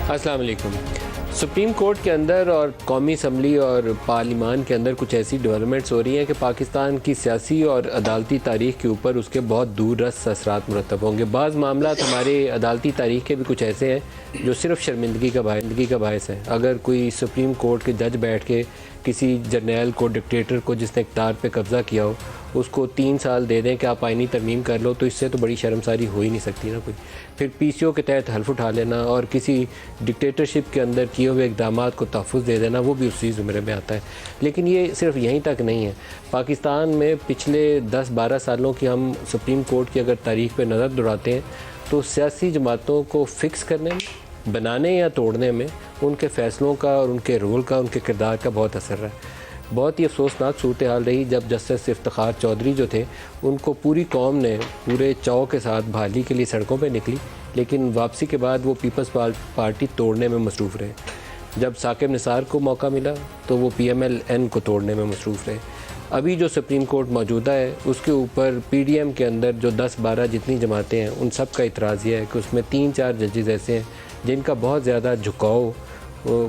السلام علیکم۔ Supreme court کے اندر اور قومی اسمبلی اور پارلیمان کے اندر کچھ ایسی ڈیولپمنٹس ہو رہی ہیں کہ پاکستان کی سیاسی اور عدالتی تاریخ کے اوپر اس کے بہت دور رس اثرات مرتب ہوں گے۔ بعض معاملات ہمارے عدالتی تاریخ کے بھی کچھ ایسے ہیں جو صرف شرمندگی کا باعث ہے۔ اگر کوئی سپریم کورٹ کے جج بیٹھ کے کسی جرنیل کو، ڈکٹیٹر کو جس نے اقتدار پہ قبضہ کیا ہو، اس کو 3 سال دے دیں کہ آپ آئینی ترمیم کر لو، تو اس سے تو بڑی شرمساری ہو ہی نہیں سکتی نا کوئی۔ پھر پی سی او کے تحت حلف اٹھا لینا اور کسی ڈکٹیٹرشپ کے اندر کیے ہوئے اقدامات کو تحفظ دے دینا، وہ بھی اسی زمرے میں آتا ہے۔ لیکن یہ صرف یہیں تک نہیں ہے۔ پاکستان میں پچھلے 10-12 سالوں کی ہم سپریم کورٹ کی اگر تاریخ پہ نظر دوڑاتے ہیں تو سیاسی جماعتوں کو فکس کرنے میں، بنانے یا توڑنے میں ان کے فیصلوں کا اور ان کے رول کا، ان کے کردار کا بہت اثر رہا ہے۔ بہت ہی افسوسناک صورتحال رہی جب جسٹس افتخار چودھری جو تھے، ان کو پوری قوم نے پورے چاؤ کے ساتھ بحالی کے لیے سڑکوں پہ نکلی، لیکن واپسی کے بعد وہ پیپلز پارٹی توڑنے میں مصروف رہے۔ جب ثاقب نثار کو موقع ملا تو وہ پی ایم ایل این کو توڑنے میں مصروف رہے۔ ابھی جو سپریم کورٹ موجودہ ہے اس کے اوپر پی ڈی ایم کے اندر جو 10-12 جتنی جماعتیں ہیں، ان سب کا اعتراض یہ ہے کہ اس میں 3-4 ججز ایسے ہیں جن کا بہت زیادہ جھکاؤ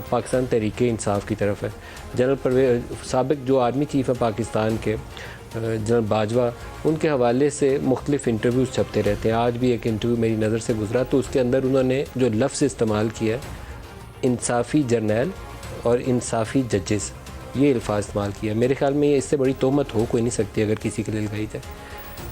پاکستان تحریک انصاف کی طرف ہے۔ جنرل سابق جو آرمی چیف ہے پاکستان کے، جنرل باجوہ، ان کے حوالے سے مختلف انٹرویوز چھپتے رہتے ہیں۔ آج بھی ایک انٹرویو میری نظر سے گزرا تو اس کے اندر انہوں نے جو لفظ استعمال کیا ہے، انصافی جرنیل اور انصافی ججز، یہ الفاظ استعمال کیا۔ میرے خیال میں یہ اس سے بڑی تہمت ہو کوئی نہیں سکتی اگر کسی کے لیے لگائی جائے۔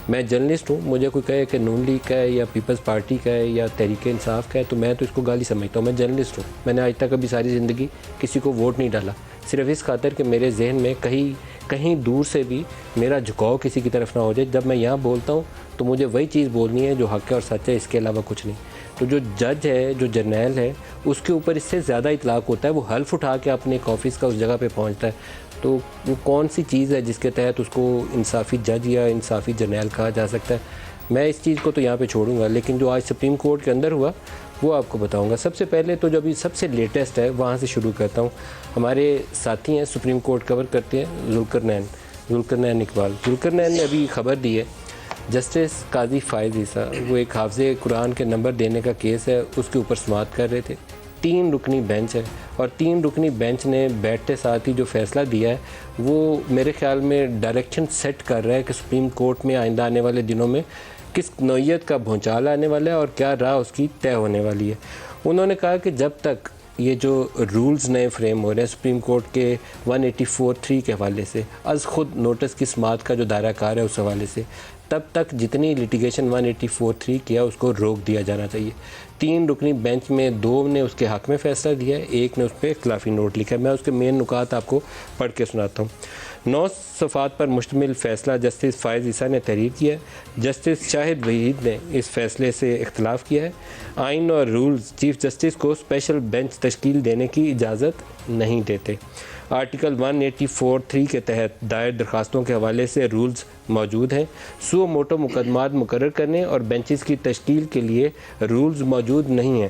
میں جرنلسٹ ہوں، مجھے کوئی کہے کہ نون لیگ کا ہے یا پیپلز پارٹی کا ہے یا تحریک انصاف کا ہے تو میں تو اس کو گالی سمجھتا ہوں۔ میں جرنلسٹ ہوں، میں نے آج تک ابھی ساری زندگی کسی کو ووٹ نہیں ڈالا، صرف اس خاطر کہ میرے ذہن میں کہیں دور سے بھی میرا جھکاؤ کسی کی طرف نہ ہو جائے۔ جب میں یہاں بولتا ہوں تو مجھے وہی چیز بولنی ہے جو حق ہے اور سچ ہے، اس کے علاوہ کچھ نہیں۔ تو جو جج ہے، جو جرنیل ہے، اس کے اوپر اس سے زیادہ اطلاق ہوتا ہے، وہ حلف اٹھا کے اپنے ایک آفس کا اس جگہ پہ پہنچتا ہے، تو وہ کون سی چیز ہے جس کے تحت اس کو انصافی جج یا انصافی جرنیل کہا جا سکتا ہے؟ میں اس چیز کو تو یہاں پہ چھوڑوں گا، لیکن جو آج سپریم کورٹ کے اندر ہوا وہ آپ کو بتاؤں گا۔ سب سے پہلے تو جو ابھی سب سے لیٹسٹ ہے وہاں سے شروع کرتا ہوں۔ ہمارے ساتھی ہیں سپریم کورٹ کور کرتے ہیں، ذوالقرنین اقبال۔ ذوالقرنین نے ابھی خبر دی ہے، جسٹس قاضی فائز عیسیٰ، وہ ایک حافظ قرآن کے نمبر دینے کا کیس ہے، اس کے اوپر سماعت کر رہے تھے۔ 3 رکنی بینچ ہے اور 3 رکنی بینچ نے بیٹھتے ساتھ ہی جو فیصلہ دیا ہے وہ میرے خیال میں ڈائریکشن سیٹ کر رہا ہے کہ سپریم کورٹ میں آئندہ آنے والے دنوں میں کس نوعیت کا بھونچال آنے والا ہے اور کیا راہ اس کی طے ہونے والی ہے۔ انہوں نے کہا کہ جب تک یہ جو رولز نئے فریم ہو رہے ہیں سپریم کورٹ کے 184(3) کے حوالے سے، از خود نوٹس کی سماعت کا جو دائرہ کار ہے اس حوالے سے، تب تک جتنی لیٹیگیشن 184(3) کیا اس کو روک دیا جانا چاہیے۔ 3 رکنی بینچ میں 2 نے اس کے حق میں فیصلہ دیا ہے، 1 نے اس پہ اختلافی نوٹ لکھا ہے۔ میں اس کے مین نکات آپ کو پڑھ کے سناتا ہوں۔ 9 صفحات پر مشتمل فیصلہ جسٹس فائز عیسیٰ نے تحریر کیا ہے۔ جسٹس شاہد وحید نے اس فیصلے سے اختلاف کیا ہے۔ آئین اور رولز چیف جسٹس کو اسپیشل بینچ تشکیل دینے کی اجازت نہیں دیتے۔ آرٹیکل 184(3) کے تحت دائر درخواستوں کے حوالے سے رولز موجود ہیں۔ سو موٹو مقدمات مقرر کرنے اور بینچز کی تشکیل کے لیے رولز موجود نہیں ہیں۔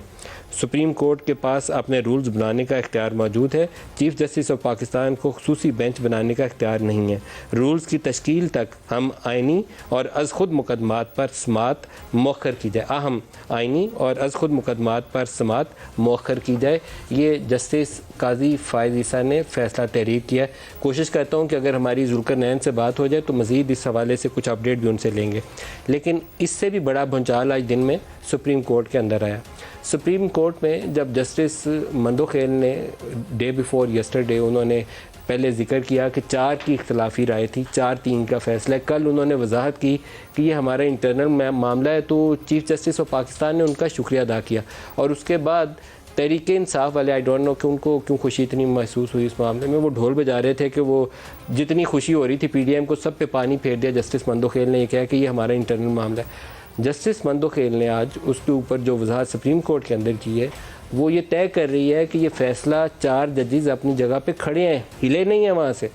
سپریم کورٹ کے پاس اپنے رولز بنانے کا اختیار موجود ہے۔ چیف جسٹس آف پاکستان کو خصوصی بینچ بنانے کا اختیار نہیں ہے۔ رولز کی تشکیل تک ہم آئینی اور از خود مقدمات پر سماعت مؤخر کی جائے، آئینی اور از خود مقدمات پر سماعت مؤخر کی جائے۔ یہ جسٹس قاضی فائز عیسیٰ نے فیصلہ تحریر کیا ہے۔ کوشش کرتا ہوں کہ اگر ہماری ذوالقرنین سے بات ہو جائے تو مزید اس حوالے سے کچھ اپڈیٹ بھی ان سے لیں گے، لیکن اس سے بھی بڑا بھونچال آج دن میں سپریم کورٹ کے اندر آیا۔ سپریم کورٹ میں جب جسٹس مندوخیل نے ڈے بیفور یسٹرڈے انہوں نے پہلے ذکر کیا کہ 4 کی اختلافی رائے تھی، 4-3 کا فیصلہ ہے۔ کل انہوں نے وضاحت کی کہ یہ ہمارا انٹرنل معاملہ ہے، تو چیف جسٹس آف پاکستان نے ان کا شکریہ ادا کیا، اور اس کے بعد تحریک انصاف والے آئی ڈونٹ نو کہ ان کو کیوں خوشی اتنی محسوس ہوئی اس معاملے میں، وہ ڈھول بجا رہے تھے کہ وہ جتنی خوشی ہو رہی تھی پی ڈی ایم کو سب پہ پانی پھیر دیا۔ جسٹس مندوخیل نے یہ کہا کہ یہ ہمارا انٹرنل معاملہ ہے۔ جسٹس مندوخیل نے آج اس کے اوپر جو وضاحت سپریم کورٹ کے اندر کی ہے وہ یہ طے کر رہی ہے کہ یہ فیصلہ 4 ججز اپنی جگہ پہ کھڑے ہیں، ہلے نہیں ہیں وہاں سے۔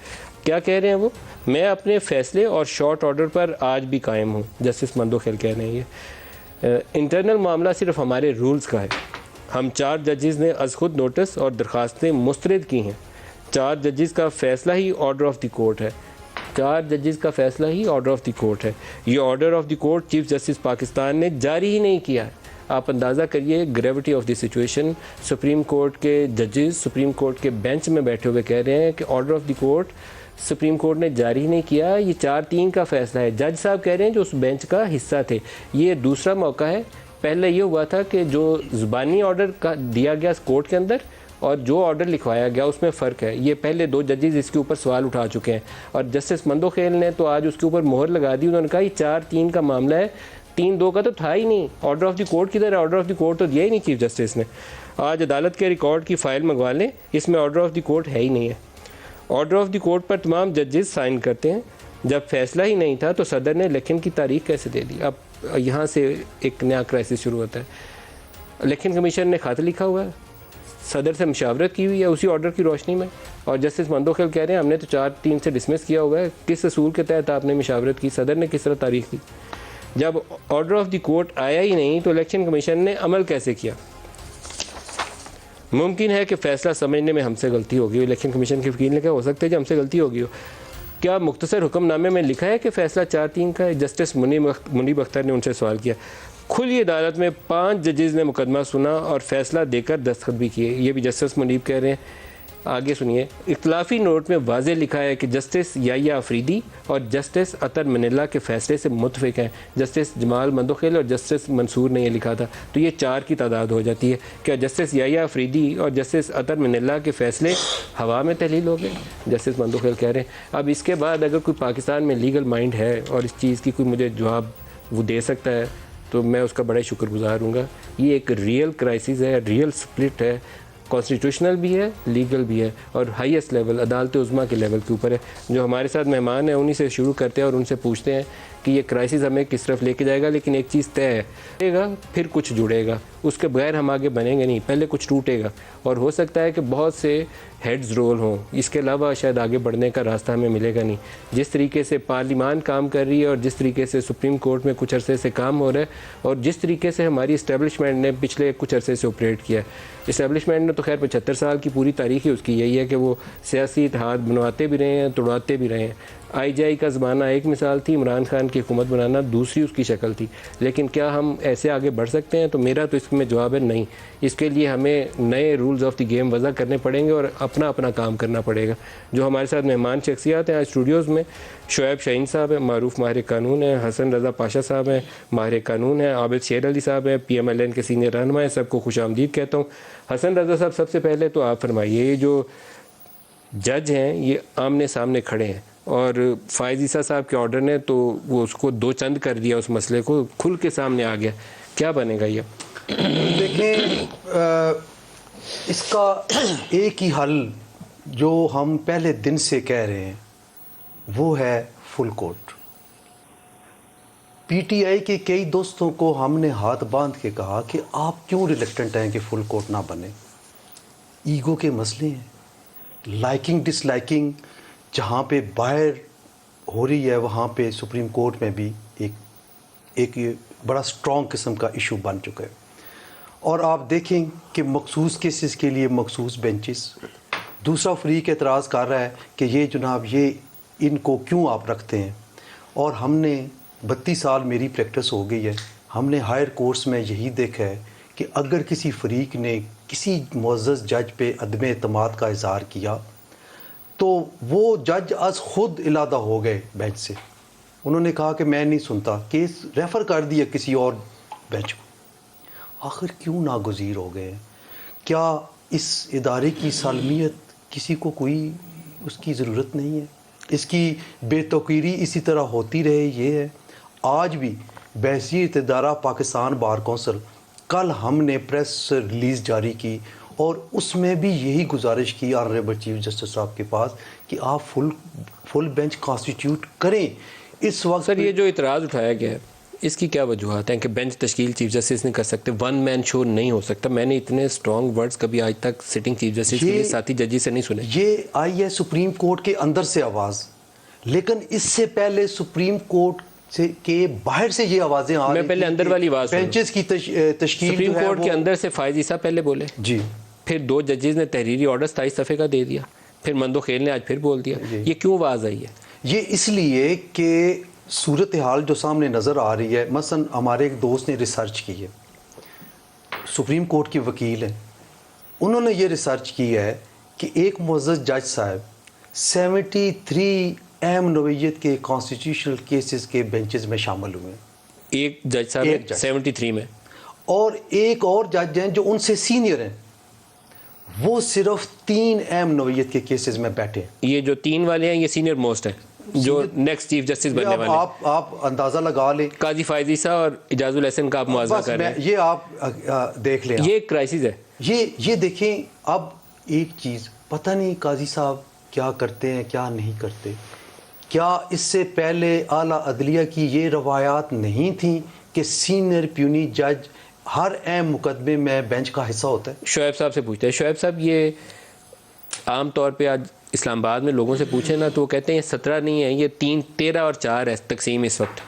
کیا کہہ رہے ہیں وہ؟ میں اپنے فیصلے اور شارٹ آرڈر پر آج بھی قائم ہوں، جسٹس مندوخیل کہہ رہے ہیں۔ یہ انٹرنل معاملہ صرف ہمارے رولز کا ہے۔ ہم 4 ججز نے از خود نوٹس اور درخواستیں مسترد کی ہیں۔ 4 ججز کا فیصلہ ہی آرڈر آف دی کورٹ ہے۔ 4 ججز کا فیصلہ ہی آرڈر آف دی کورٹ ہے۔ یہ order of the court chief justice Pakistan نے جاری ہی نہیں کیا ہے۔ آپ اندازہ کریے gravity of the situation. Supreme court کے ججز سپریم کورٹ کے بینچ میں بیٹھے ہوئے کہہ رہے ہیں کہ order of the court supreme court نے جاری نہیں کیا, یہ 4-3 کا فیصلہ ہے. جج صاحب کہہ رہے ہیں جو اس بینچ کا حصہ تھے. یہ دوسرا موقع ہے. پہلے یہ ہوا تھا کہ جو زبانی آرڈر کا دیا گیا کورٹ کے اندر اور جو آرڈر لکھوایا گیا اس میں فرق ہے. یہ پہلے 2 ججز اس کے اوپر سوال اٹھا چکے ہیں اور جسٹس مندوخیل نے تو آج اس کے اوپر مہر لگا دی. انہوں نے کہا یہ 4-3 کا معاملہ ہے, 3-2 کا تو تھا ہی نہیں. آرڈر آف دی کورٹ کدھر ہے؟ آرڈر آف دی کورٹ تو دیا ہی نہیں چیف جسٹس نے. آج عدالت کے ریکارڈ کی فائل منگوا لیں, اس میں آرڈر آف دی کورٹ ہے ہی نہیں ہے. آرڈر آف دی کورٹ پر تمام ججز سائن کرتے ہیں. جب فیصلہ ہی نہیں تھا تو صدر نے الیکشن کی تاریخ کیسے دے دی؟ اب یہاں سے ایک نیا کرائسس شروع ہوتا ہے. الیکشن کمیشن نے خط لکھا ہوا ہے, صدر سے مشاورت کی ہوئی ہے اسی آرڈر کی روشنی میں, اور جسٹس مندوخیل کہہ رہے ہیں ہم نے تو 4-3 سے ڈسمس کیا ہوا ہے. کس اصول کے تحت آپ نے مشاورت کی؟ صدر نے کس طرح تاریخ دی؟ جب آرڈر آف دی کورٹ آیا ہی نہیں تو الیکشن کمیشن نے عمل کیسے کیا؟ ممکن ہے کہ فیصلہ سمجھنے میں ہم سے غلطی ہوگی. الیکشن کمیشن کے وکیل نے کہا ہو سکتا ہے کہ ہم سے غلطی ہوگی ہو. کیا مختصر حکم نامے میں لکھا ہے کہ فیصلہ 4-3 کا ہے؟ جسٹس منیب اختر نے ان سے سوال کیا. کھلی عدالت میں 5 ججز نے مقدمہ سنا اور فیصلہ دے کر دستخط بھی کیے. یہ بھی جسٹس منیب کہہ رہے ہیں. آگے سنیے, اختلافی نوٹ میں واضح لکھا ہے کہ جسٹس یحییٰ آفریدی اور جسٹس عطر منیلا کے فیصلے سے متفق ہیں. جسٹس جمال مندوخیل اور جسٹس منصور نے یہ لکھا تھا. تو یہ 4 کی تعداد ہو جاتی ہے. کیا جسٹس یحییٰ آفریدی اور جسٹس عطر منیلا کے فیصلے ہوا میں تحلیل ہو گئے؟ جسٹس مندوخیل کہہ رہے ہیں. اب اس کے بعد اگر کوئی پاکستان میں لیگل مائنڈ ہے اور اس چیز کی کوئی مجھے جواب وہ دے سکتا ہے تو میں اس کا بڑا شکر گزار ہوں گا. یہ ایک ریئل کرائسس ہے, ریئل سپلٹ ہے, کانسٹیٹیوشنل بھی ہے, لیگل بھی ہے, اور ہائیسٹ لیول عدالت عظمیٰ کے لیول کے اوپر ہے. جو ہمارے ساتھ مہمان ہیں انہی سے شروع کرتے ہیں اور ان سے پوچھتے ہیں کہ یہ کرائسس ہمیں کس طرف لے کے جائے گا. لیکن ایک چیز طے ہے, گا پھر کچھ جڑے گا, اس کے بغیر ہم آگے بنیں گے نہیں. پہلے کچھ ٹوٹے گا اور ہو سکتا ہے کہ بہت سے ہیڈز رول ہوں, اس کے علاوہ شاید آگے بڑھنے کا راستہ ہمیں ملے گا نہیں. جس طریقے سے پارلیمان کام کر رہی ہے اور جس طریقے سے سپریم کورٹ میں کچھ عرصے سے کام ہو رہا ہے اور جس طریقے سے ہماری اسٹیبلشمنٹ نے پچھلے کچھ عرصے سے آپریٹ کیا ہے. اسٹیبلشمنٹ نے تو خیر 75 سال کی پوری تاریخ ہی اس کی یہی ہے کہ وہ سیاسی اتحاد بنواتے بھی رہے ہیں, توڑاتے بھی رہے ہیں. آئی جے آئی کا زمانہ ایک مثال تھی, عمران خان کی حکومت بنانا دوسری اس کی شکل تھی. لیکن کیا ہم ایسے آگے بڑھ سکتے ہیں؟ تو میرا تو اس میں جواب ہے نہیں. اس کے لیے ہمیں نئے رولز آف دی گیم وضع کرنے پڑیں گے اور اپنا اپنا کام کرنا پڑے گا. جو ہمارے ساتھ مہمان شخصیات ہیں آج اسٹوڈیوز میں, شعیب شاہین صاحب ہیں, معروف ماہر قانون ہیں, حسن رضا پاشا صاحب ہیں, ماہر قانون ہیں, عابد شیر علی صاحب ہیں, پی ایم ایل این کے سینئر رہنما ہیں. سب کو خوش آمدید کہتا ہوں. حسن رضا صاحب, سب سے پہلے تو آپ فرمائیے, یہ جو جج ہیں یہ آمنے سامنے کھڑے ہیں اور فائز عیسیٰ صاحب کے آرڈر نے تو وہ اس کو 2 چند کر دیا, اس مسئلے کو کھل کے سامنے آ گیا. کیا بنے گا یہ؟ دیکھیں, اس کا ایک ہی حل جو ہم پہلے دن سے کہہ رہے ہیں وہ ہے full court. P T I کے کئی دوستوں کو ہم نے ہاتھ باندھ کے کہا کہ آپ کیوں ریلیکٹنٹ ہیں کہ فل کورٹ نہ بنے. ایگو کے مسئلے ہیں, لائکنگ ڈس لائکنگ جہاں پہ باہر ہو رہی ہے وہاں پہ سپریم کورٹ میں بھی ایک بڑا سٹرونگ قسم کا ایشو بن چکا ہے. اور آپ دیکھیں کہ مخصوص کیسز کے لیے مخصوص بینچز. دوسرا فریق اعتراض کر رہا ہے کہ یہ جناب یہ ان کو کیوں آپ رکھتے ہیں. اور ہم نے 32 سال میری پریکٹس ہو گئی ہے, ہم نے ہائر کورٹس میں یہی دیکھا ہے کہ اگر کسی فریق نے کسی معزز جج پہ عدم اعتماد کا اظہار کیا تو وہ جج از خود علادہ ہو گئے بینچ سے. انہوں نے کہا کہ میں نہیں سنتا, کیس ریفر کر دیا کسی اور بینچ کو. آخر کیوں ناگزیر ہو گئے؟ کیا اس ادارے کی سالمیت کسی کو کوئی اس کی ضرورت نہیں ہے؟ اس کی بے توقیری اسی طرح ہوتی رہے. یہ ہے آج بھی بحیثیت ادارہ پاکستان بار کونسل, کل ہم نے پریس ریلیز جاری کی اور اس میں بھی یہی گزارش کی آنریبل چیف جسٹس صاحب کے پاس کہ آپ فل بینچ کانسٹیٹیوٹ کریں. اس وقت سر یہ جو اعتراض اٹھایا گیا ہے اس کی کیا وجوہات ہیں کہ بینچ تشکیل چیف جسٹس نہیں کر سکتے, 1 مین شو نہیں ہو سکتا؟ میں نے اتنے اسٹرانگ ورڈز کبھی آج تک سٹنگ چیف جسٹس کے لیے ساتھی ججی سے نہیں سنے. یہ آئی ہے سپریم کورٹ کے اندر سے آواز, لیکن اس سے پہلے سپریم کورٹ سے کے باہر سے یہ آوازیں آ رہی ہیں. میں پہلے اندر والی آواز بینچز کی تشکیل سپریم کورٹ کے اندر سے فائز عیسیٰ پہلے بولے جی, پھر 2 ججز نے تحریری آرڈر 27 صفحے کا دے دیا, پھر مندوخیل نے آج پھر بول دیا. یہ کیوں آواز آئی ہے؟ یہ اس لیے کہ صورتحال جو سامنے نظر آ رہی ہے. مثلا ہمارے ایک دوست نے ریسرچ کی ہے سپریم کورٹ کے وکیل ہیں, انہوں نے یہ ریسرچ کی ہے کہ ایک معزز جج صاحب 73 اہم نوعیت کے کانسٹیٹیوشنل کیسز کے بینچز میں شامل ہوئے ہیں. ایک جج صاحب 73 میں, اور ایک اور جج ہیں جو ان سے سینئر ہیں, وہ صرف 3 اہم نوعیت کے کیسز میں بیٹھے ہیں. یہ جو 3 والے ہیں یہ سینئر موسٹ ہیں جو نیکسٹ چیف جسٹس بننے والے ہیں. آپ اندازہ لگا لیں, قاضی فائز عیسیٰ اور اعجاز الحسن کا آپ موازنہ کر رہے ہیں, یہ آپ دیکھ لیں. یہ ایک کرائسس ہے. یہ دیکھیں, اب ایک چیز پتہ نہیں قاضی صاحب کیا کرتے ہیں کیا نہیں کرتے. کیا اس سے پہلے اعلیٰ عدلیہ کی یہ روایات نہیں تھیں کہ سینئر پیونی جج ہر اہم مقدمے میں بینچ کا حصہ ہوتا ہے؟ شعیب صاحب سے پوچھتے ہیں. شعیب صاحب, یہ عام طور پہ آج اسلام آباد میں لوگوں سے پوچھیں نا تو وہ کہتے ہیں یہ 17 نہیں ہے, یہ 13 اور 4 ہے تقسیم اس وقت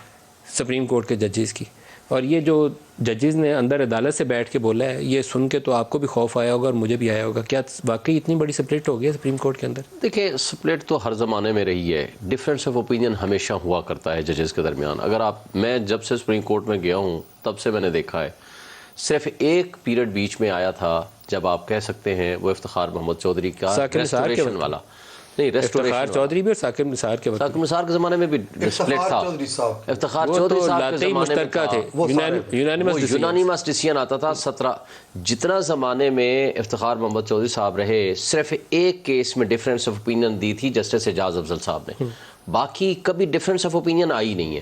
سپریم کورٹ کے ججز کی. اور یہ جو ججز نے اندر عدالت سے بیٹھ کے بولا ہے, یہ سن کے تو آپ کو بھی خوف آیا ہوگا اور مجھے بھی آیا ہوگا. کیا واقعی اتنی بڑی سپلٹ ہو گئی ہے سپریم کورٹ کے اندر؟ دیکھیں, سپلٹ تو ہر زمانے میں رہی ہے, ڈفرینس آف اوپینین ہمیشہ ہوا کرتا ہے ججز کے درمیان. اگر میں جب سے سپریم کورٹ میں گیا ہوں تب سے میں نے دیکھا ہے, صرف ایک پیریڈ بیچ میں آیا تھا جب آپ کہہ سکتے ہیں وہ افتخار محمد چودھری کا ریسٹوریشن والا, نہیں افتخار چودھری بھی اور ثاقب نثار کے وقت, ثاقب نثار کے زمانے میں بھی سپلٹ تھا. افتخار چودھری صاحب کے زمانے میں تھا, یونانیمس ڈیسیژن آتا تھا 17. جتنا زمانے میں افتخار محمد چودھری صاحب رہے, صرف ایک کیس میں ڈفرینس آف اوپینین دی تھی جسٹس اعجاز افضل صاحب نے, باقی کبھی ڈفرینس آف اوپینین آئی نہیں ہے.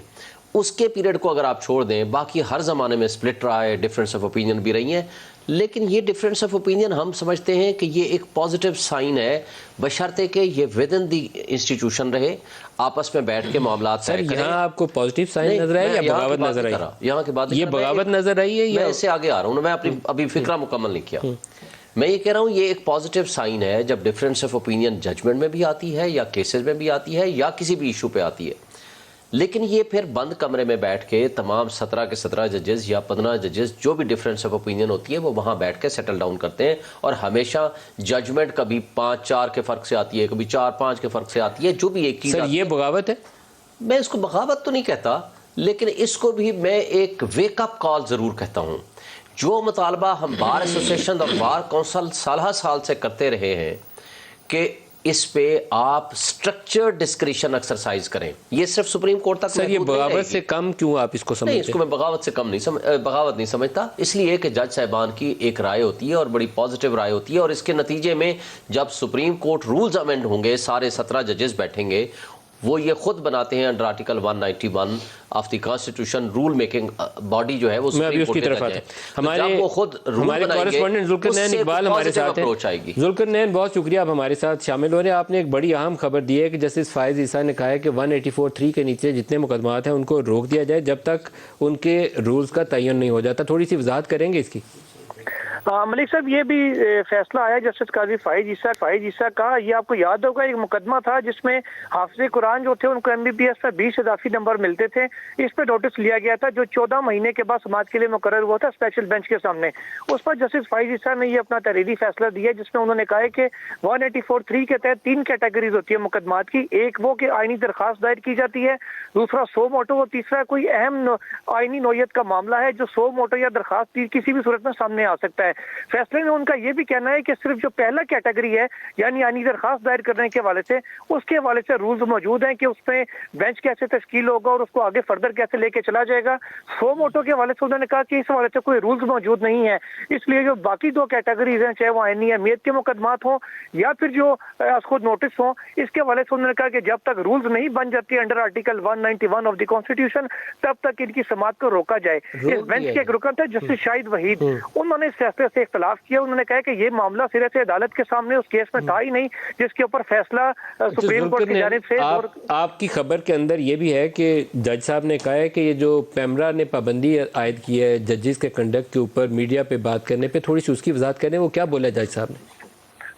اس کے پیریڈ کو اگر آپ چھوڑ دیں, باقی ہر زمانے میں سپلٹ رہا ہے, ڈفرینس آف اوپینین بھی رہی ہیں. لیکن یہ ڈفرینس آف اوپینین ہم سمجھتے ہیں کہ یہ ایک پازیٹیو سائن ہے, بشرطے کہ یہ ود ان دی انسٹیٹیوشن رہے, آپس میں بیٹھ کے معاملات طے کریں. یہاں آپ کو پازیٹیو سائن نظر آئی یا بغاوت نظر آئی؟ یہاں کی بات یہ بغاوت نظر آئی ہے یا میں اس سے آگے آ رہا ہوں, میں اپنی ابھی فکرہ مکمل نہیں کیا. میں یہ کہہ رہا ہوں یہ ایک پازیٹیو سائن ہے جب ڈفرینس آف اوپینین ججمنٹ میں بھی آتی ہے یا کیسز میں بھی آتی ہے یا کسی بھی ایشو پہ آتی ہے. لیکن یہ پھر بند کمرے میں بیٹھ کے تمام 17 کے 17 ججز یا 15 ججز جو بھی ڈفرینس آف اوپینین ہوتی ہے وہ وہاں بیٹھ کے سیٹل ڈاؤن کرتے ہیں, اور ہمیشہ ججمنٹ کبھی 5-4 کے فرق سے آتی ہے, کبھی 4-5 کے فرق سے آتی ہے, جو بھی ایک چیز. سر یہ بغاوت ہے؟ میں اس کو بغاوت تو نہیں کہتا, لیکن اس کو بھی میں ایک ویک اپ کال ضرور کہتا ہوں. جو مطالبہ ہم بار ایسوسیشن اور بار کونسل سالہ سال سے کرتے رہے ہیں کہ اس پہ آپ سٹرکچر ڈسکریشن ایکسرسائز کریں, یہ صرف سپریم کورٹ تک. سر یہ بغاوت سے کم کیوں آپ اس کو سمجھتے ہیں؟ اس کو میں بغاوت سے کم بغاوت نہیں سمجھتا, اس لیے کہ جج صاحبان کی ایک رائے ہوتی ہے اور بڑی پازیٹیو رائے ہوتی ہے, اور اس کے نتیجے میں جب سپریم کورٹ رولز امینڈ ہوں گے, سارے 17 ججز بیٹھیں گے, وہ یہ خود بناتے ہیں under article 191 of the constitution rule making body جو ہے وہ سپریم کورٹ کے تحت ہے. ہمارے وہ خود ہمارے کورسپونڈنٹ ذوالقرنین اقبال ہمارے ساتھ ہیں. ذوالقرنین بہت شکریہ, آپ ہمارے ساتھ شامل ہو رہے ہیں. آپ نے ایک بڑی اہم خبر دی ہے کہ جسٹس فائز عیسیٰ نے کہا ہے کہ 184(3) کے نیچے جتنے مقدمات ہیں ان کو روک دیا جائے جب تک ان کے رولز کا تعین نہیں ہو جاتا. تھوڑی سی وضاحت کریں گے اس کی؟ ملک صاحب, یہ بھی فیصلہ آیا جسٹس قاضی فائز عیسیٰ کا. یہ آپ کو یاد ہوگا ایک مقدمہ تھا جس میں حافظ قرآن جو تھے ان کو MBBS پر 20 اضافی نمبر ملتے تھے. اس پہ نوٹس لیا گیا تھا جو 14 مہینے کے بعد سماعت کے لیے مقرر ہوا تھا اسپیشل بینچ کے سامنے. اس پر جسٹس فائز عیسیٰ نے یہ اپنا تحریری فیصلہ دیا جس میں انہوں نے کہا ہے کہ 184(3) کے تحت 3 کیٹیگریز ہوتی ہے مقدمات کی. ایک وہ کہ آئینی درخواست دائر کی جاتی ہے, دوسرا سو موٹو, اور تیسرا کوئی اہم آئینی نوعیت کا معاملہ ہے جو سو موٹو یا درخواست کسی بھی صورت میں سامنے آ سکتا ہے. فیصلے میں ان کا یہ بھی کہنا ہے کہ صرف جو پہلا کیٹیگری ہے یعنی آئینی درخواست دائر کرنے کے حوالے سے, اس کے حوالے سے رولز موجود ہیں کہ اس میں بینچ کیسے تشکیل ہوگا اور اس کو آگے فردر کیسے لے کے چلا جائے گا. سو موٹو کے حوالے سے انہوں نے کہا کہ اس حوالے سے کوئی رولز موجود نہیں ہے, اس لیے جو باقی 2 کیٹیگریز ہیں چاہے وہ آئینی اہمیت کے مقدمات ہوں یا پھر جو خود نوٹس ہوں, اس کے حوالے سے انہوں نے کہا کہ جب تک رولز نہیں بن جاتی under article 191 of the constitution تب تک ان کی سماعت کو روکا جائے. اس بینچ کے ایک رکن تھے جسٹس شاہد وحید, انہوں نے اس فیصلے سے اختلاف کیا. انہوں نے کہا کہ یہ معاملہ سرے سے عدالت کے سامنے اس کیس میں تھا ہی نہیں جس کے اوپر فیصلہ سپریم کورٹ کی جانب سے. آپ کی خبر کے اندر یہ بھی ہے کہ جج صاحب نے کہا ہے کہ یہ جو پیمرا نے پابندی عائد کی ہے ججز کے کنڈکٹ کے اوپر میڈیا پہ بات کرنے پہ, تھوڑی سی اس کی وضاحت کریں, وہ کیا بولا جج صاحب نے؟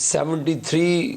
73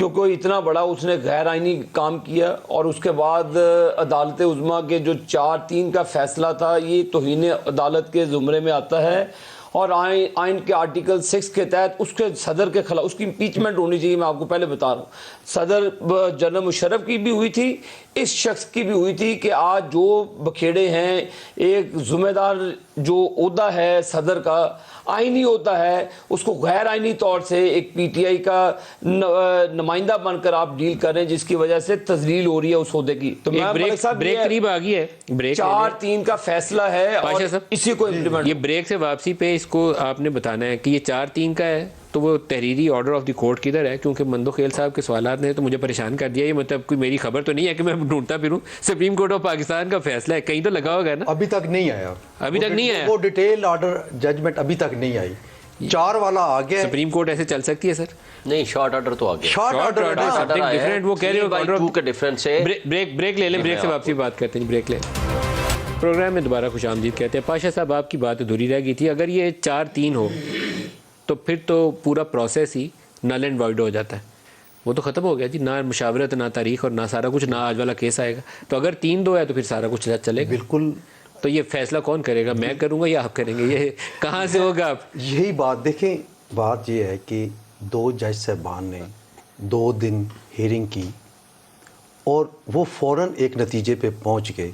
کیونکہ اتنا بڑا اس نے غیر آئینی کام کیا، اور اس کے بعد عدالت عظمیٰ کے جو 4-3 کا فیصلہ تھا یہ توہین عدالت کے زمرے میں آتا ہے، اور آئین کے آرٹیکل 6 کے تحت اس کے صدر کے خلاف اس کی امپیچمنٹ ہونی چاہیے. میں آپ کو پہلے بتا رہا ہوں، صدر جنرل مشرف کی بھی ہوئی تھی، اس شخص کی بھی ہوئی تھی کہ آج جو بکھیڑے ہیں، ایک ذمہ دار جو عہدہ ہے صدر کا آئینی ہوتا ہے، اس کو غیر آئینی طور سے ایک پی ٹی آئی کا نمائندہ بن کر آپ ڈیل کریں، جس کی وجہ سے تذلیل ہو رہی ہے اس عہدے کی. تو بریک قریب آ گئی ہے، 4-3 کا فیصلہ ہے اور اسی کو امپلیمنٹ. یہ بریک سے واپسی پہ اس کو آپ نے بتانا ہے کہ یہ 4-3 کا ہے، تو وہ تحریری آرڈر آف دی کورٹ کدھر ہے؟ کیونکہ مندو خیل صاحب کے سوالات نے تو مجھے پریشان کر دیا. یہ مطلب کوئی میری خبر تو نہیں ہے کہ میں ڈھونڈتا پھروں. سپریم کورٹ آف پاکستان کا فیصلہ ہے، کہیں تو لگا ہوگا نا. ابھی تک نہیں آیا، ابھی تک نہیں آیا وہ ڈیٹیل آرڈر ججمنٹ ابھی تک نہیں آئی. 4 والا آ گیا. سپریم کورٹ ایسے چل سکتی ہے سر؟ نہیں، شارٹ آرڈر تو آ گیا. شارٹ آرڈر ڈیفرنٹ، وہ کہہ رہے ہو آرڈر 2 کے ڈیفرنس ہے. بریک لے لیں، بریک سے واپسی بات کرتے ہیں. بریک لیں. پروگرام میں دوبارہ خوش آمدید کہتے ہیں. پاشا صاحب آپ کی بات ادھوری رہ گئی تھی. اگر یہ 4-3 ہو تو پھر تو پورا پروسیس ہی نل اینڈ وائڈ ہو جاتا ہے. وہ تو ختم ہو گیا جی، نہ مشاورت، نہ تاریخ، اور نہ سارا کچھ، نہ آج والا کیس آئے گا. تو اگر 3-2 ہے تو پھر سارا کچھ چلے گا. بالکل. تو یہ فیصلہ کون کرے گا؟ میں کروں گا یا آپ کریں گے؟ یہ کہاں سے ہوگا؟ آپ یہی بات دیکھیں. بات یہ ہے کہ 2 جج صاحبان نے 2 دن ہیئرنگ کی اور وہ فوراً ایک نتیجے پہ پہنچ گئے،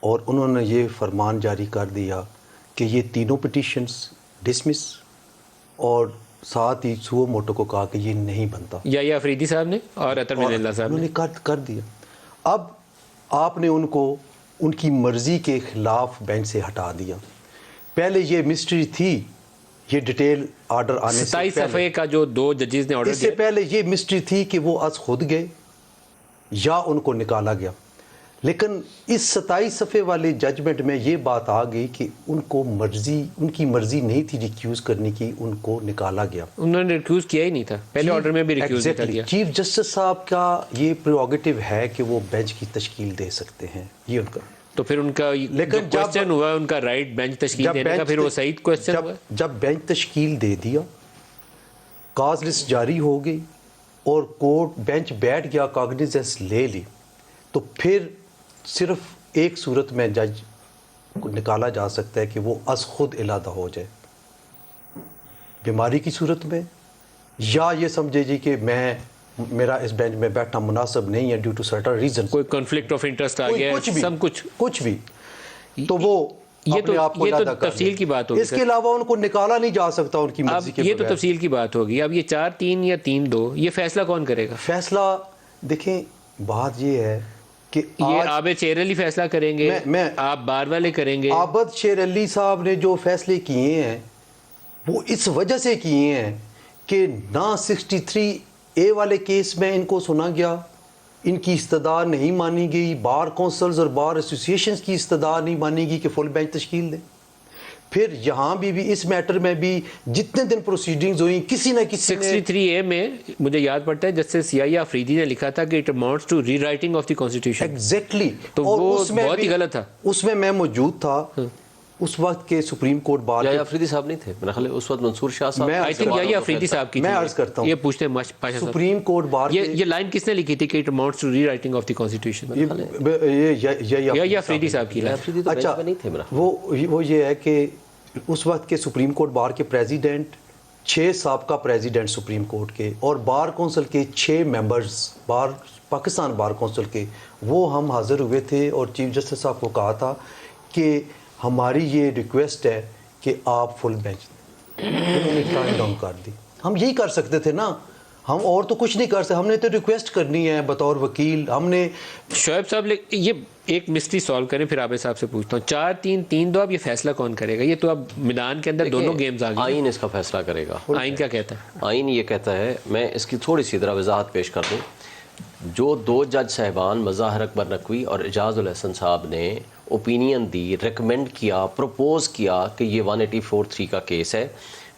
اور انہوں نے یہ فرمان جاری کر دیا کہ یہ تینوں پٹیشنز ڈسمس، اور ساتھ ہی سو موٹو کو کہا کہ یہ نہیں بنتا. یا افریدی صاحب نے اور اطہر من اللہ صاحب نے کر دیا. اب آپ نے ان کو ان کی مرضی کے خلاف بینچ سے ہٹا دیا. پہلے یہ مسٹری تھی، یہ ڈیٹیل آرڈر آنے سے 27 صفحے کا جو 2 ججز نے آرڈر دیا، اس سے پہلے یہ مسٹری تھی کہ وہ از خود گئے یا ان کو نکالا گیا. لیکن اس 27 صفحے والے ججمنٹ میں یہ بات آ گئی کہ ان کی مرضی نہیں تھی ریکیوز کرنے کی، ان کو نکالا گیا. انہوں نے ریکیوز کیا ہی نہیں تھا، پہلے آرڈر میں بھی ریکیوز نہیں کیا. چیف جسٹس صاحب کا یہ پریروگیٹو ہے کہ وہ بینچ کی تشکیل دے سکتے ہیں، یہ ان کا. تو پھر ان کا لیکن کوسچن ہوا ان کا رائٹ بینچ تشکیل دینے کا، پھر وہ صحیح کوسچن ہوا. جب بینچ تشکیل دے دیا، کاز لسٹ جاری ہو گئی اور کورٹ بینچ بیٹھ گیا، کاگنیزنس لے لی، تو پھر صرف ایک صورت میں جج کو نکالا جا سکتا ہے کہ وہ از خود علادہ ہو جائے، بیماری کی صورت میں، یا یہ سمجھے جی کہ میرا اس بینچ میں بیٹھنا مناسب نہیں ہے ڈیو ٹو سرٹن ریزن، کوئی کنفلکٹ آف انٹرسٹ آ گیا، سب کچھ بھی، تو وہ یہ تو تفصیل کی بات ہوگی. اس کے علاوہ ان کو نکالا نہیں جا سکتا ان کی مرضی کے بغیر. یہ تو تفصیل کی بات ہوگی. اب یہ 4-3 یا 3-2 یہ فیصلہ کون کرے گا؟ فیصلہ دیکھیں، بات یہ ہے کہ یہ عابد شیر علی فیصلہ کریں گے، آپ بار والے کریں گے؟ عابد شیر علی صاحب نے جو فیصلے کیے ہیں وہ اس وجہ سے کیے ہیں کہ نہ 63A والے کیس میں ان کو سنا گیا، ان کی استدعا نہیں مانی گئی، بار کونسلز اور بار ایسوسیشنز کی استدعا نہیں مانی گئی کہ فل بینچ تشکیل دیں. پھر یہاں بھی اس میٹر میں بھی جتنے دن پروسیڈنگز ہوئیں، کسی نہ کسی 63A میں مجھے یاد پڑتا ہے جسٹس سیاہی آفریدی نے لکھا تھا کہ it amounts to rewriting of the constitution. Exactly. تو وہ بہت ہی غلط تھا. اس میں موجود تھا اس وقت کے سپریم کورٹ بار. یا آفریدی صاحب نہیں تھے میرا خیال ہے اس وقت، منصور شاہ صاحب. آئی تھنک یا آفریدی صاحب کی. میں عرض کرتا ہوں، یہ پوچھتے ہیں پاشا صاحب، سپریم کورٹ بار یہ لائن کس نے لکھی تھی کہ it amounts to rewriting of the constitution? یا آفریدی صاحب کی. اچھا، وہ یہ ہے کہ اس وقت کے سپریم کورٹ بار کے پریزیڈنٹ، 6 سابقہ پریزیڈنٹ سپریم کورٹ کے، اور بار کونسل کے 6 ممبرز پاکستان بار کونسل کے، وہ ہم حاضر ہوئے تھے اور چیف جسٹس صاحب کو کہا تھا کہ ہماری یہ ریکویسٹ ہے کہ آپ فل بینچ دیں. انہوں نے ٹرن ڈاؤن کر دی. ہم یہی کر سکتے تھے نا، ہم اور تو کچھ نہیں کر سکتے. ہم نے تو ریکویسٹ کرنی ہے بطور وکیل. ہم نے شعیب صاحب یہ ایک مسٹری سالو کریں، پھر عابد صاحب سے پوچھتا ہوں. 4-3 3-2 اب یہ فیصلہ کون کرے گا؟ یہ تو اب میدان کے اندر دونوں گیمز آ گئے. آئین اس کا فیصلہ کرے گا. آئین کیا کہتا ہے؟ آئین یہ کہتا ہے، میں اس کی تھوڑی سی ذرا وضاحت پیش کر دوں. جو 2 جج صاحبان مظاہر اکبر نقوی اور اعجاز الحسن صاحب نے اوپینین دی، ریکمینڈ کیا، پروپوز کیا کہ یہ 184(3) کا کیس ہے،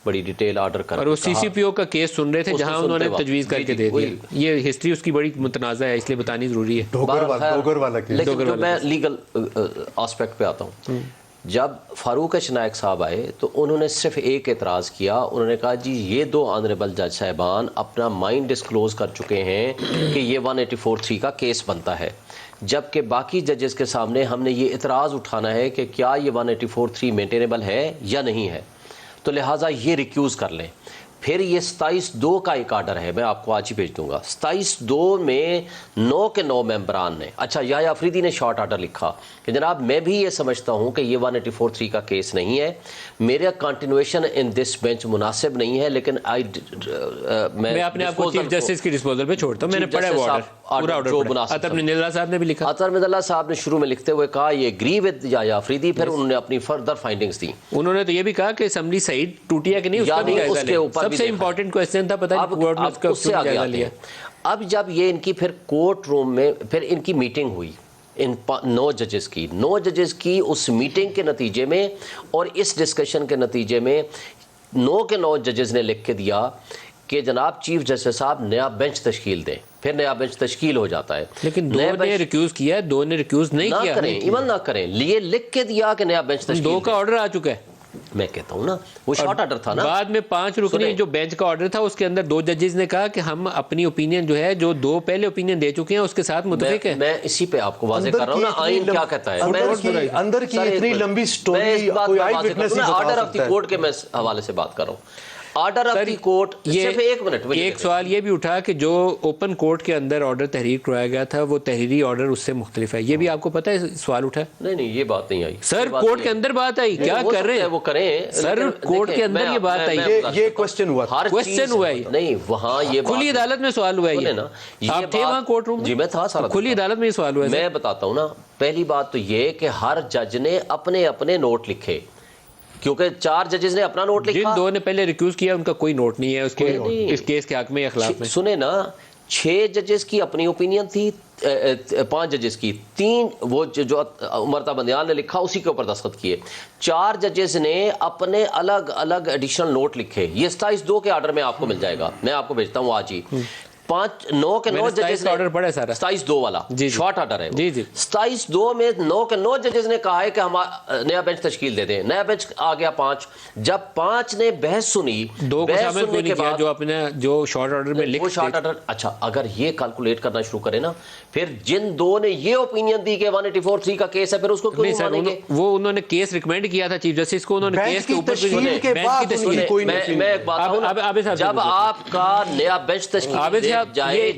بڑی ڈیٹیل آرڈر کر، اور وہ سی سی پی او کا کیس سن رہے تھے جہاں انہوں نے تجویز کر کے دے دی. یہ ہسٹری اس کی بڑی متنازع ہے، اس لیے بتانی ضروری ہے. ڈوگر والا کیس. لیکن جو میں لیگل آسپیکٹ پہ آتا ہوں، جب فاروق شنائک صاحب آئے تو انہوں نے صرف ایک اعتراض کیا, انہوں نے کہا جی یہ 2 آنریبل جج صاحبان اپنا مائنڈ ڈسکلوز کر چکے ہیں کہ یہ 184(3) کا کیس بنتا ہے, جبکہ باقی ججز کے سامنے ہم نے یہ اعتراض اٹھانا ہے کہ کیا یہ 184(3) مینٹینیبل ہے یا نہیں ہے, تو لہٰذا یہ ریکیوز کر لیں. پھر یہ 27(2) کا ایک آرڈر ہے, میں آپ کو آج ہی بھیج دوں گا. 27(2) میں 9 کے 9 ممبران نے, اچھا یحییٰ افریدی نے شارٹ آرڈر لکھا کہ جناب میں بھی یہ سمجھتا ہوں کہ یہ 184(3) کا کیس نہیں ہے, میرا کنٹینویشن ان دس بینچ مناسب نہیں ہے, لیکن میں اپنے آپ کو چیف جسٹس کی ڈسپوزل پہ چھوڑتا ہوں. میں نے پڑھا ہے وہ آرڈر پورا آرڈر. عطا بن اللہ صاحب نے بھی لکھا, عطا بن اللہ صاحب نے شروع میں لکھتے ہوئے کہا یہ ایگری ود یحییٰ افریدی, پھر انہوں نے اپنی فردر فائنڈنگز دی. انہوں نے تو یہ بھی کہا کہ اسمبلی سعید ٹوٹی ہے کہ نہیں, اس کا بھی جائزہ لیں. سب سے امپورٹنٹ کوسچن تھا, پتہ نہیں کورٹ میں اس کا اس سے آگے آتے ہیں. اب جب یہ ان کی پھر کورٹ روم میں پھر ان کی میٹنگ ہوئی ان 9 ججز کی اس میٹنگ کے نتیجے میں اور اس ڈسکشن کے نتیجے میں 9 کے 9 ججز نے لکھ کے دیا کہ جناب چیف جسٹس صاحب نیا بینچ تشکیل دیں. پھر نیا بینچ تشکیل ہو جاتا ہے, لیکن 2 نے ریکیوز کیا ہے, 2 نے ریکیوز نہیں کیا. نہ کریں, ایون نہ کریں, لیے لکھ کے دیا کہ نیا بینچ تشکیل 2 کا آرڈر آ چکا ہے. میں کہتا ہوں نا وہ شارٹ آرڈر تھا نا, بعد میں 5 رکنی جو بینچ کا آرڈر تھا اس کے اندر 2 ججز نے کہا کہ ہم اپنی اوپینین جو ہے جو 2 پہلے اوپینین دے چکے ہیں اس کے ساتھ متفق ہیں. میں اسی پہ آپ کو واضح کر رہا ہوں نا آئین کیا کہتا ہے. اندر کی اتنی لمبی سٹوری کوئی آئی وٹنس نہیں بتا سکتا ہے. آرڈر آف دی کورٹ کے میں حوالے سے بات کر رہا ہوں. آرڈر آف دی کورٹ, صرف ایک منٹ, ایک سوال یہ بھی اٹھا کہ جو اوپن کورٹ کے اندر آرڈر تحریر کرایا گیا تھا وہ تحریری آرڈر اس سے مختلف ہے, یہ بھی آپ کو پتہ ہے سوال اٹھا؟ نہیں یہ بات نہیں آئی سر, کورٹ کے اندر بات آئی, کیا کر رہے ہیں وہ کریں سر, کورٹ کے اندر یہ بات آئی, یہ کوسچن ہوا ہے نہیں وہاں یہ کھلی عدالت میں سوال ہوا ہے. آپ تھے وہاں کورٹ روم؟ جی میں تھا, سارا کھلی عدالت میں یہ سوال ہوا ہے. میں بتاتا ہوں نا, پہلی بات تو یہ کہ ہر جج نے اپنے اپنے نوٹ لکھے, کیونکہ 4 ججز نے اپنا نوٹ لکھا. جن 2 نے پہلے ریکیوز کیا ان کا کوئی نوٹ نہیں ہے اس کیس کے حق میں یا خلاف میں. سنیں نا, 6 ججز کی اپنی اوپینین تھی, 5 ججز کی, 3 وہ جو عمر بندیال نے لکھا اسی کے اوپر دستخط کیے, 4 ججز نے اپنے الگ الگ ایڈیشنل نوٹ لکھے. یہ 27(2) کے آرڈر میں آپ کو مل جائے گا, میں آپ کو بھیجتا ہوں آج ہی. 9 کے 9 ججز نے آرڈر پڑھا ہے سارا, 27(2) والا شارٹ آرڈر ہے. 27(2) میں 9 کے 9 ججز نے کہا ہے کہ ہم نیا بینچ تشکیل دے دیں. نیا بینچ آ گیا 5. جب 5 نے بحث سنی, 2 کو شامل کوئی نہیں کیا جو اپنے جو شارٹ آرڈر میں لکھ, وہ شارٹ آرڈر. اچھا اگر یہ کیلکولیٹ کرنا شروع کرے نا, پھر جن 2 نے یہ اوپینین دی کہ 184(3) کا کیس ہے, پھر اس کو کیوں نہیں مانیں گے؟ وہ انہوں نے کیس ریکمینڈ کیا تھا چیف جسٹس کو, انہوں نے کیس کے اوپر میں ایک بات ہوں, جب آپ کا نیا بینچ تشکیل جائے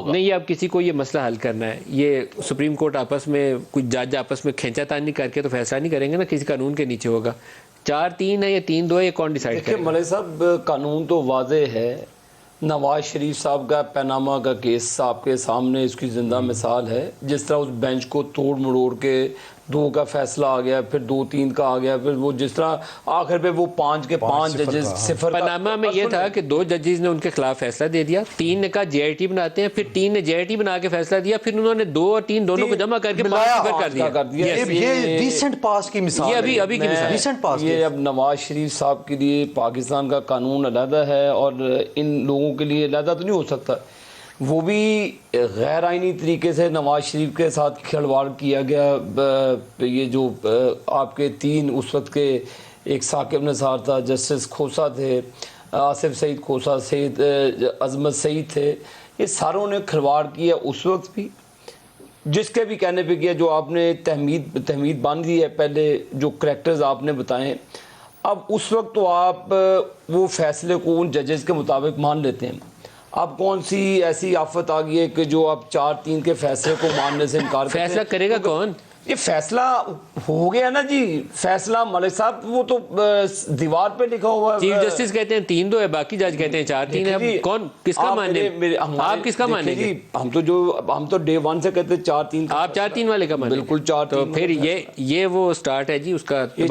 نہیں, اب کسی کو یہ مسئلہ حل کرنا ہے, یہ سپریم کورٹ آپس میں کچھ جج آپس میں کھینچا تانی کر کے تو فیصلہ نہیں کریں گے نا, کسی قانون کے نیچے ہوگا. 4-3 ہے یا 3-2 ہے, یہ کون ڈیسائیڈ کرے گا؟ ملک صاحب قانون تو واضح ہے. نواز شریف صاحب کا پیناما کا کیس آپ کے سامنے اس کی زندہ مثال ہے. جس طرح اس بینچ کو توڑ مروڑ کے 2 کا فیصلہ آ گیا, پھر 2-3 کا آ گیا, پھر وہ جس طرح آخر پہ وہ 5 کے 5 ججز صفر. پاناما میں یہ تھا کہ 2 ججز نے ان کے خلاف فیصلہ دے دیا, 3 نے کہا JIT بناتے ہیں, پھر 3 نے JIT بنا کے فیصلہ دیا, پھر انہوں نے 2 اور 3 دونوں کو جمع کر کے 5 صفر کر دیا. یہ ریسنٹ پاس کی مثال ہے, یہ ابھی کی مثال ریسنٹ پاس. یہ اب نواز شریف صاحب کے لیے پاکستان کا قانون علیحدہ ہے اور ان لوگوں کے لیے علیحدہ تو نہیں ہو سکتا. وہ بھی غیر آئینی طریقے سے نواز شریف کے ساتھ کھلواڑ کیا گیا. یہ جو آپ کے 3 اس وقت کے, ایک ثاقب نثار تھا, جسٹس کھوسا تھے, آصف سعید کھوسا, سعید عظمت سعید تھے, یہ ساروں نے کھلواڑ کیا اس وقت بھی, جس کے بھی کہنے پہ کیا. جو آپ نے تحمید باندھی ہے پہلے, جو کریکٹرز آپ نے بتائیں, اب اس وقت تو آپ وہ فیصلے کو ان ججز کے مطابق مان لیتے ہیں. اب کون سی ایسی آفت آ گئی ہے کہ جو آپ 4-3 کے فیصلے کو ماننے سے انکار کرتے ہیں؟ فیصلہ کرے گا کون؟ یہ فیصلہ ہو گیا نا جی. فیصلہ ملک صاحب وہ تو دیوار پہ لکھا ہوا ہے. چیف جسٹس کہتے ہیں 3-2 ہے, باقی جج کہتے ہیں 4-3 ہے. کون کس کا ماننے, آپ کس کا مانیں گے؟ ہم تو ڈے 1 سے کہتے ہیں 4-3. آپ 4-3 والے کا مانیں؟ بالکل 4-3. تو پھر یہ وہ سٹارٹ ہے جی اس کا. میں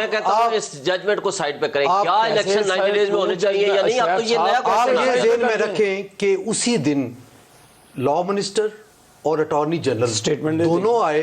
کہتا ہوں اس ججمنٹ کو سائیڈ پہ کریں, کیا الیکشن 90 ڈیز میں ہونے چاہیے یا نہیں. آپ تو یہ نیا آپ یہ ذہن میں رکھیں کہ اسی دن لا منسٹر اور اٹارنی جنرل اسٹیٹمنٹ دونوں آئے